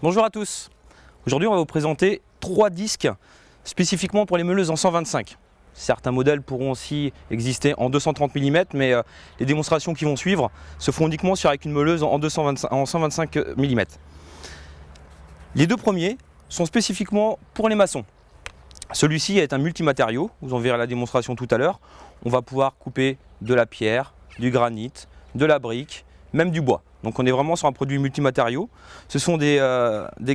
Bonjour à tous. Aujourd'hui on va vous présenter 3 disques spécifiquement pour les meuleuses en 125. Certains modèles pourront aussi exister en 230 mm, mais les démonstrations qui vont suivre se font uniquement avec une meuleuse en 125 mm. Les deux premiers sont spécifiquement pour les maçons. Celui-ci est un multimatériau, vous en verrez la démonstration tout à l'heure. On va pouvoir couper de la pierre, du granit, de la brique, même du bois. Donc on est vraiment sur un produit multimatériau. Ce sont des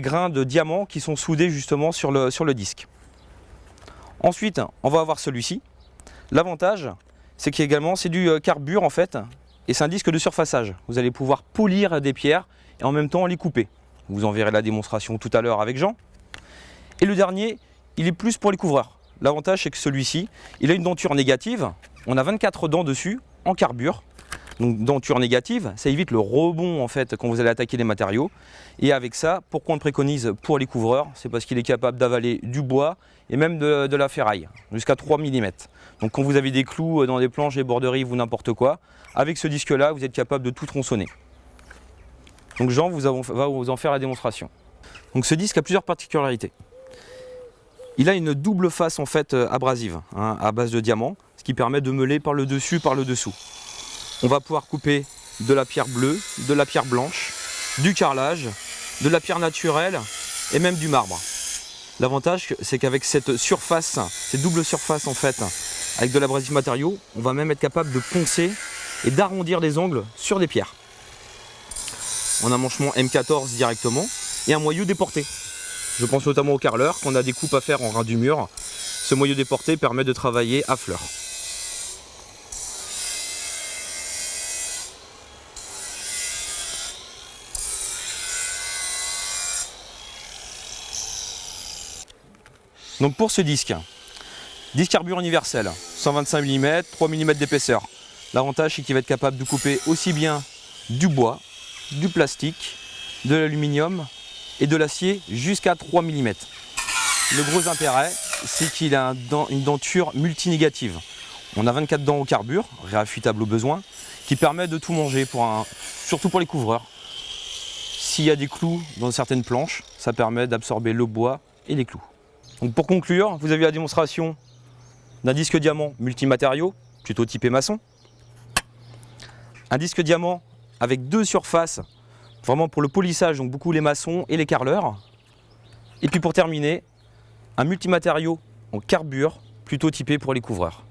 grains de diamant qui sont soudés justement sur le disque. Ensuite, on va avoir celui-ci. L'avantage, c'est qu'également c'est du carbure en fait, et c'est un disque de surfaçage. Vous allez pouvoir polir des pierres et en même temps les couper. Vous en verrez la démonstration tout à l'heure avec Jean. Et le dernier, il est plus pour les couvreurs. L'avantage, c'est que celui-ci, il a une denture négative. On a 24 dents dessus en carbure. Donc denture négative, ça évite le rebond en fait quand vous allez attaquer les matériaux. Et avec ça, pourquoi on le préconise pour les couvreurs? C'est parce qu'il est capable d'avaler du bois et même de la ferraille, jusqu'à 3 mm. Donc quand vous avez des clous dans des planches, des borderies ou n'importe quoi, avec ce disque-là, vous êtes capable de tout tronçonner. Donc Jean va vous en faire la démonstration. Donc ce disque a plusieurs particularités. Il a une double face en fait abrasive, à base de diamant, ce qui permet de meuler par le dessus, par le dessous. On va pouvoir couper de la pierre bleue, de la pierre blanche, du carrelage, de la pierre naturelle et même du marbre. L'avantage, c'est qu'avec cette surface, cette double surface en fait, avec de l'abrasif matériau, on va même être capable de poncer et d'arrondir les angles sur des pierres. On a un manchement M14 directement et un moyeu déporté. Je pense notamment au carreleur, quand on a des coupes à faire en ras du mur. Ce moyeu déporté permet de travailler à fleur. Donc pour ce disque carbure universel, 125 mm, 3 mm d'épaisseur. L'avantage, c'est qu'il va être capable de couper aussi bien du bois, du plastique, de l'aluminium et de l'acier jusqu'à 3 mm. Le gros intérêt, c'est qu'il a une denture multinégative. On a 24 dents au carbure, réaffûtable au besoin, qui permet de tout manger, surtout pour les couvreurs. S'il y a des clous dans certaines planches, ça permet d'absorber le bois et les clous. Donc pour conclure, vous avez vu la démonstration d'un disque diamant multimatériaux, plutôt typé maçon. Un disque diamant avec deux surfaces, vraiment pour le polissage, donc beaucoup les maçons et les carreleurs. Et puis pour terminer, un multimatériau en carbure, plutôt typé pour les couvreurs.